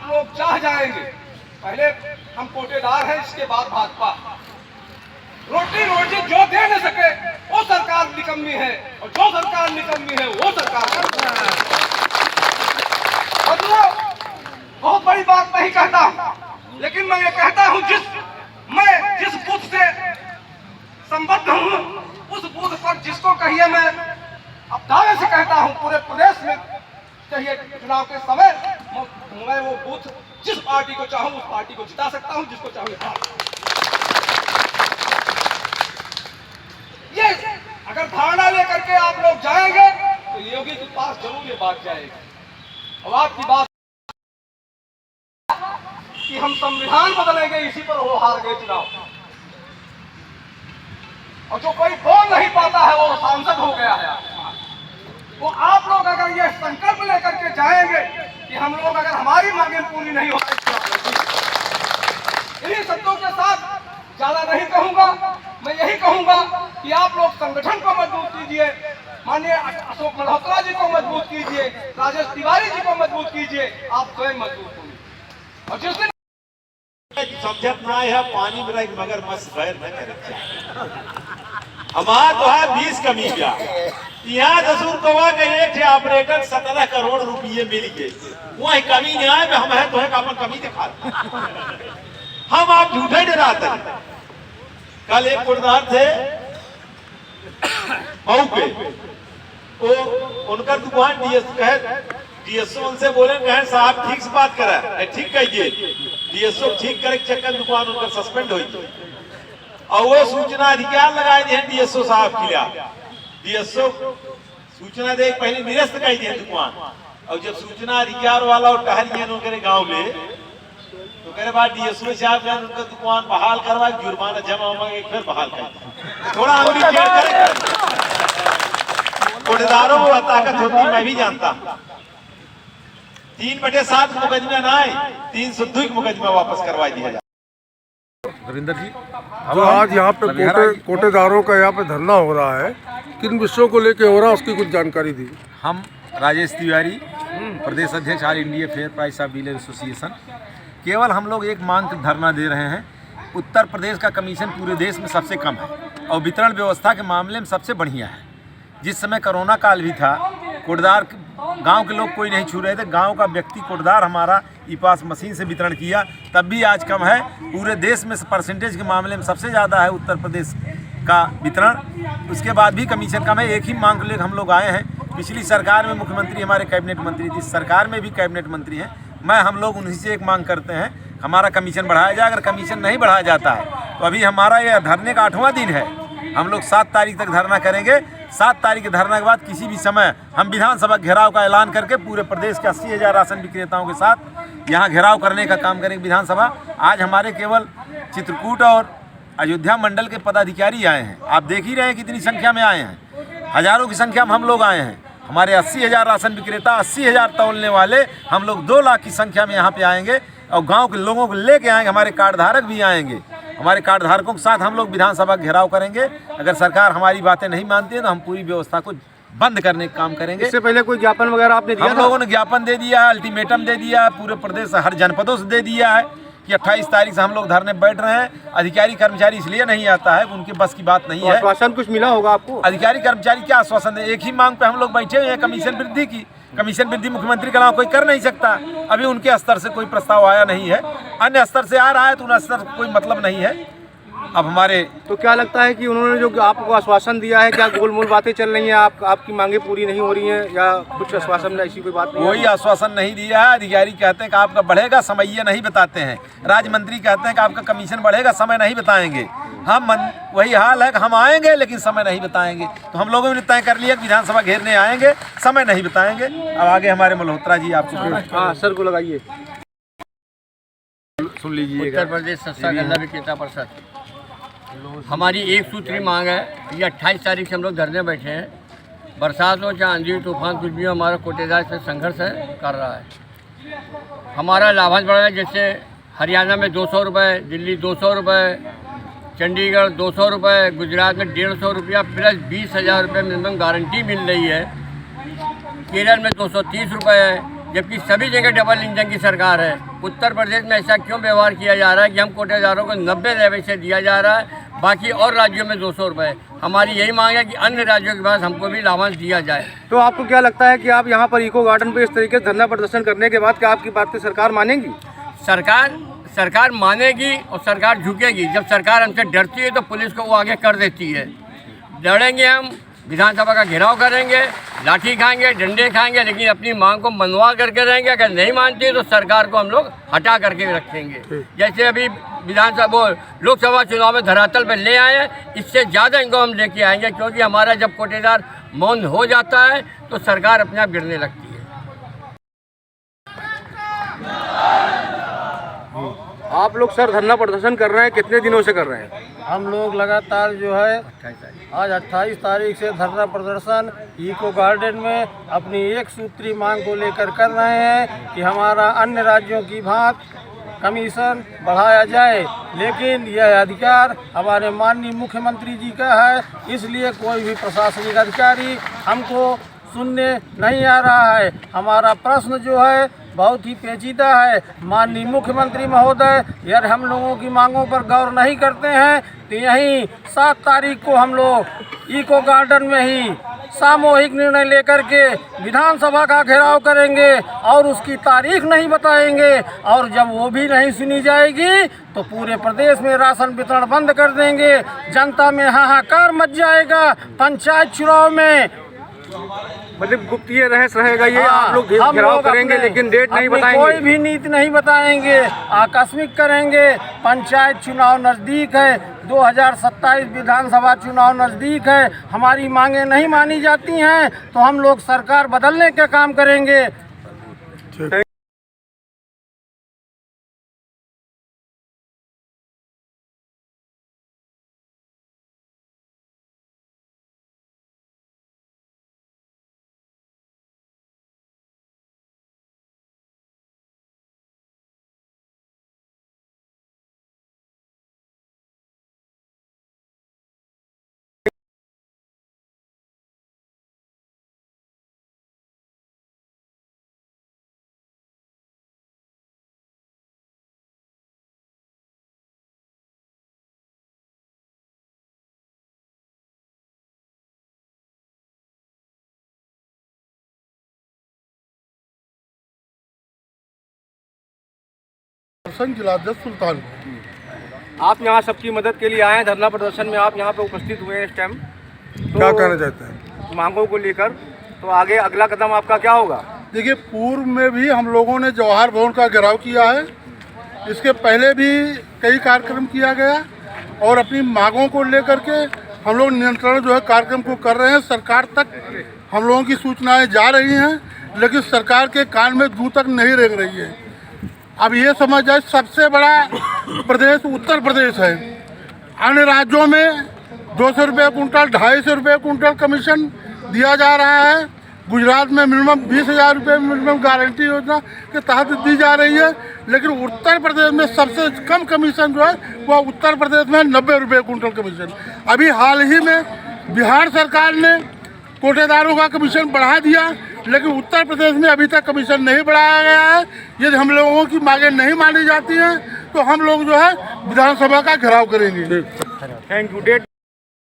लोग चाह जाएंगे, पहले हम कोटेदार हैं, इसके बाद भाजपा। रोटी रोटी जो दे न सके वो सरकार निकम्मी है, और जो सरकार निकम्मी है वो सरकार मतलब बहुत बड़ी बात नहीं कहता, लेकिन मैं ये कहता हूँ मैं जिस बूथ से संबद्ध हूँ उस बूथ पर जिसको कहिए, मैं अब दावे से कहता हूँ पूरे प्रदेश में चाहिए चुनाव के समय मैं वो बूथ जिस पार्टी को चाहूँ उस पार्टी को जिता सकता हूँ, जिसको चाहूँ ये अगर धारणा लेकर के आप लोग जाएंगे तो योगी के पास जरूर ये बात जाएगी। अब आपकी बात कि हम संविधान बदलेंगे, इसी पर वो हार गए चुनाव, और जो कोई बोल नहीं पाता है वो सांसद हो गया है। तो आप लोग अगर ये संकल्प लेकर के जाएंगे कि हम लोग अगर हमारी मांगें पूरी नहीं हो इन्हीं शब्दों के साथ ज्यादा नहीं कहूंगा, मैं यही कहूंगा कि आप लोग संगठन को मजबूत कीजिए, माननीय अशोक मल्होत्रा जी को मजबूत कीजिए, राजेश तिवारी जी को मजबूत कीजिए, आप स्वयं मजबूत होंगे। और जिस दिन समझत ना है पानी में रह मगर मस्त बैर न करे हमार तो है 20 कमी गया यहाँ जसूर कवा के एक ऑपरेटर 17 करोड़ रुपये मिल गए, वही कमी नहीं आए हम है तो है अपन कमी दिखा हम आप झूठे डराते। कल एक कोटदार थे मऊ पे, वो उनका दुकान डीएसओ उनसे बोले कहे साहब ठीक से बात करा, ठीक कहिए डीएसओ ठीक करे चक्कर दुकान उनका सस्पेंड हुई, और वो सूचना अधिकार लगाए दिए डीएसओ साहब के लिए। डीएसओ सूचना दे पहले निरस्त कर दिए दुकान, और जब सूचना अधिकार वाला और टहरिए उनके गांव में तो करे बाद डीएसओ साहब ने उनका दुकान बहाल करवा, जुर्माना जमा होगा, एक फिर बहाल कर थोड़ा अंगुली टेढ़ करे। कोटेदारों को ताकत होती मैं भी जानता। 3/7 मुकदमा ना आए, 302 मुकदमा वापस करवा दिया जाए। हरिंदर जी, जो आज यहाँ पे कोटेदारों का यहाँ पे धरना हो रहा है, किन विषयों को लेके हो रहा है उसकी कुछ जानकारी दी। हम राजेश तिवारी, प्रदेश अध्यक्ष all India fair price of dealer association, केवल हम लोग एक मांग धरना दे रहे हैं। उत्तर प्रदेश का कमीशन पूरे देश में सबसे कम है और वितरण व्यवस्था के मामले में सबसे बढ़िया है। जिस समय कोरोना काल भी था, कोटदार गांव के लोग कोई नहीं छू रहे थे, गांव का व्यक्ति कोटदार हमारा ई पास मशीन से वितरण किया, तब भी आज कम है। पूरे देश में परसेंटेज के मामले में सबसे ज़्यादा है उत्तर प्रदेश का वितरण, उसके बाद भी कमीशन कम है। एक ही मांग लेकर हम लोग आए हैं। पिछली सरकार में मुख्यमंत्री हमारे कैबिनेट मंत्री थी, सरकार में भी कैबिनेट मंत्री हैं। हम लोग उन्हीं से एक मांग करते हैं, हमारा कमीशन बढ़ाया जाए। अगर कमीशन नहीं बढ़ाया जाता है तो अभी हमारा यह धरने का 8वां दिन है, हम लोग 7 तारीख तक धरना करेंगे। 7 तारीख के धरना के बाद किसी भी समय हम विधानसभा घेराव का ऐलान करके पूरे प्रदेश के 80,000 राशन विक्रेताओं के साथ यहाँ घेराव करने का काम करेंगे विधानसभा। आज हमारे केवल चित्रकूट और अयोध्या मंडल के पदाधिकारी आए हैं, आप देख ही रहे हैं कितनी संख्या में आए हैं, हज़ारों की संख्या में हम लोग आए हैं। हमारे 80,000 राशन विक्रेता, 80,000 तौलने वाले, हम लोग 2 लाख की संख्या में यहाँ पे आएंगे और गांव के लोगों को लेके आएंगे। हमारे कार्ड धारक भी आएंगे, हमारे कार्ड धारकों के साथ हम लोग विधानसभा घेराव करेंगे। अगर सरकार हमारी बातें नहीं मानती है तो हम पूरी व्यवस्था को बंद करने का काम करेंगे। इससे पहले कोई ज्ञापन वगैरह आपने दिया? हम लोगों ने ज्ञापन दे दिया है, अल्टीमेटम दे दिया है, पूरे प्रदेश हर जनपदों से दे दिया है कि 28 तारीख से हम लोग धरने बैठ रहे हैं। अधिकारी कर्मचारी इसलिए नहीं आता है, उनके बस की बात नहीं है। आश्वासन कुछ मिला होगा आपको? अधिकारी कर्मचारी क्या आश्वासन दे? एक ही मांग पे हम लोग बैठे हुए हैं, कमीशन वृद्धि की। कमीशन वृद्धि मुख्यमंत्री के अलावा कोई कर नहीं सकता। अभी उनके स्तर से कोई प्रस्ताव आया नहीं है, अन्य स्तर से आ रहा है तो उन स्तर से कोई मतलब नहीं है। अब हमारे तो क्या लगता है कि उन्होंने जो आपको आश्वासन दिया है, क्या गोलमोल बातें चल रही हैं, आपकी मांगे पूरी नहीं हो रही हैं, या कुछ आश्वासन ऐसी कोई बात नहीं? कोई आश्वासन नहीं दिया है। अधिकारी कहते हैं कि आपका बढ़ेगा, समय ये नहीं बताते हैं। राज्य मंत्री कहते हैं कि आपका कमीशन बढ़ेगा, समय नहीं बताएंगे। वही हाल है कि हम आएंगे लेकिन समय नहीं बताएंगे। तो हम लोगों ने तय कर लिया कि विधानसभा घेरने आएंगे, समय नहीं बताएंगे। अब आगे हमारे मल्होत्रा जी आपको हाँ सर को लगाइए, सुन लीजिए। उत्तर प्रदेश सस्ता गल्ला विक्रेता परिषद, हमारी एक सूत्री मांग है। ये 28 तारीख से हम लोग धरने बैठे हैं। बरसात हो चाहे आंधी तूफान कुछ भी हो, हमारा कोटेदार से संघर्ष है कर रहा है। हमारा लाभांश बढ़ा है, जैसे हरियाणा में 200 रुपये, दिल्ली 200 रुपये, चंडीगढ़ 200 रुपये, गुजरात में 150 रुपया प्लस 20,000 रुपये मिनिमम गारंटी मिल रही है। केरल में 230 रुपये है, जबकि सभी जगह डबल इंजन की सरकार है। उत्तर प्रदेश में ऐसा क्यों व्यवहार किया जा रहा है कि हम कोटेदारों को 90 रुपये से दिया जा रहा है, बाकी और राज्यों में 200 रुपये। हमारी यही मांग है कि अन्य राज्यों के पास हमको भी लाभांश दिया जाए। तो आपको क्या लगता है कि आप यहाँ पर इको गार्डन पे इस तरीके से धरना प्रदर्शन करने के बाद क्या आपकी बात की सरकार मानेगी? सरकार मानेगी और सरकार झुकेगी। जब सरकार हमसे डरती है तो पुलिस को वो आगे कर देती है। लड़ेंगे हम, विधानसभा का घेराव करेंगे, लाठी खाएंगे, डंडे खाएंगे, लेकिन अपनी मांग को मनवा करके रहेंगे। अगर नहीं मानती है तो सरकार को हम लोग हटा करके रखेंगे। जैसे अभी विधानसभा लोकसभा चुनाव में धरातल पर ले आए, इससे ज़्यादा इनको हम लेके आएंगे, क्योंकि हमारा जब कोटेदार मौन हो जाता है तो सरकार अपने आप गिरने लगती है। आप लोग सर धरना प्रदर्शन कर रहे हैं, कितने दिनों से कर रहे हैं? हम लोग लगातार जो है आज 28 तारीख से धरना प्रदर्शन इको गार्डन में अपनी एक सूत्री मांग को लेकर कर रहे हैं कि हमारा अन्य राज्यों की भांति कमीशन बढ़ाया जाए। लेकिन यह अधिकार हमारे माननीय मुख्यमंत्री जी का है, इसलिए कोई भी प्रशासनिक अधिकारी हमको सुनने नहीं आ रहा है। हमारा प्रश्न जो है बहुत ही पेचीदा है। माननीय मुख्यमंत्री महोदय यदि हम लोगों की मांगों पर गौर नहीं करते हैं तो यहीं 7 तारीख को हम लोग इको गार्डन में ही सामूहिक निर्णय लेकर के विधानसभा का घेराव करेंगे और उसकी तारीख नहीं बताएंगे। और जब वो भी नहीं सुनी जाएगी तो पूरे प्रदेश में राशन वितरण बंद कर देंगे। जनता में हाहाकार मच जाएगा। पंचायत चुनाव में मतलब गुप्त ये रहस्य रहेगा, ये आप लोग घेराव करेंगे लेकिन डेट नहीं बताएंगे, कोई भी नीति नहीं बताएंगे, आकस्मिक करेंगे। पंचायत चुनाव नज़दीक है, 2027 विधानसभा चुनाव नज़दीक है। हमारी मांगें नहीं मानी जाती हैं तो हम लोग सरकार बदलने का काम करेंगे। जिलाध्यक्ष सुल्तान। आप यहाँ सबकी मदद के लिए आए हैं धरना प्रदर्शन में, आप यहाँ पे उपस्थित हुए हैं इस टाइम, तो क्या कहना चाहते हैं मांगों को लेकर? तो आगे अगला कदम आपका क्या होगा? देखिए, पूर्व में भी हम लोगों ने जवाहर भवन का घेराव किया है, इसके पहले भी कई कार्यक्रम किया गया और अपनी मांगों को लेकर के हम लोग नियंत्रण जो है कार्यक्रम को कर रहे हैं। सरकार तक हम लोगों की सूचनाएं जा रही हैं, लेकिन सरकार के कान में जूं तक नहीं रेंग रही है। अब ये समझ जाए सबसे बड़ा प्रदेश उत्तर प्रदेश है। अन्य राज्यों में 200 रुपये कुंटल, 250 रुपये कुंटल कमीशन दिया जा रहा है। गुजरात में मिनिमम 20,000 रुपये मिनिमम गारंटी योजना के तहत दी जा रही है, लेकिन उत्तर प्रदेश में सबसे कम कमीशन जो है वह उत्तर प्रदेश में 90 रुपये कुंटल कमीशन। अभी हाल ही में बिहार सरकार ने कोटेदारों का कमीशन बढ़ा दिया, लेकिन उत्तर प्रदेश में अभी तक कमीशन नहीं बढ़ाया गया है। यदि हम लोगों की मांगें नहीं मानी जाती हैं तो हम लोग जो है विधानसभा का घेराव करेंगे। Thank you. डेट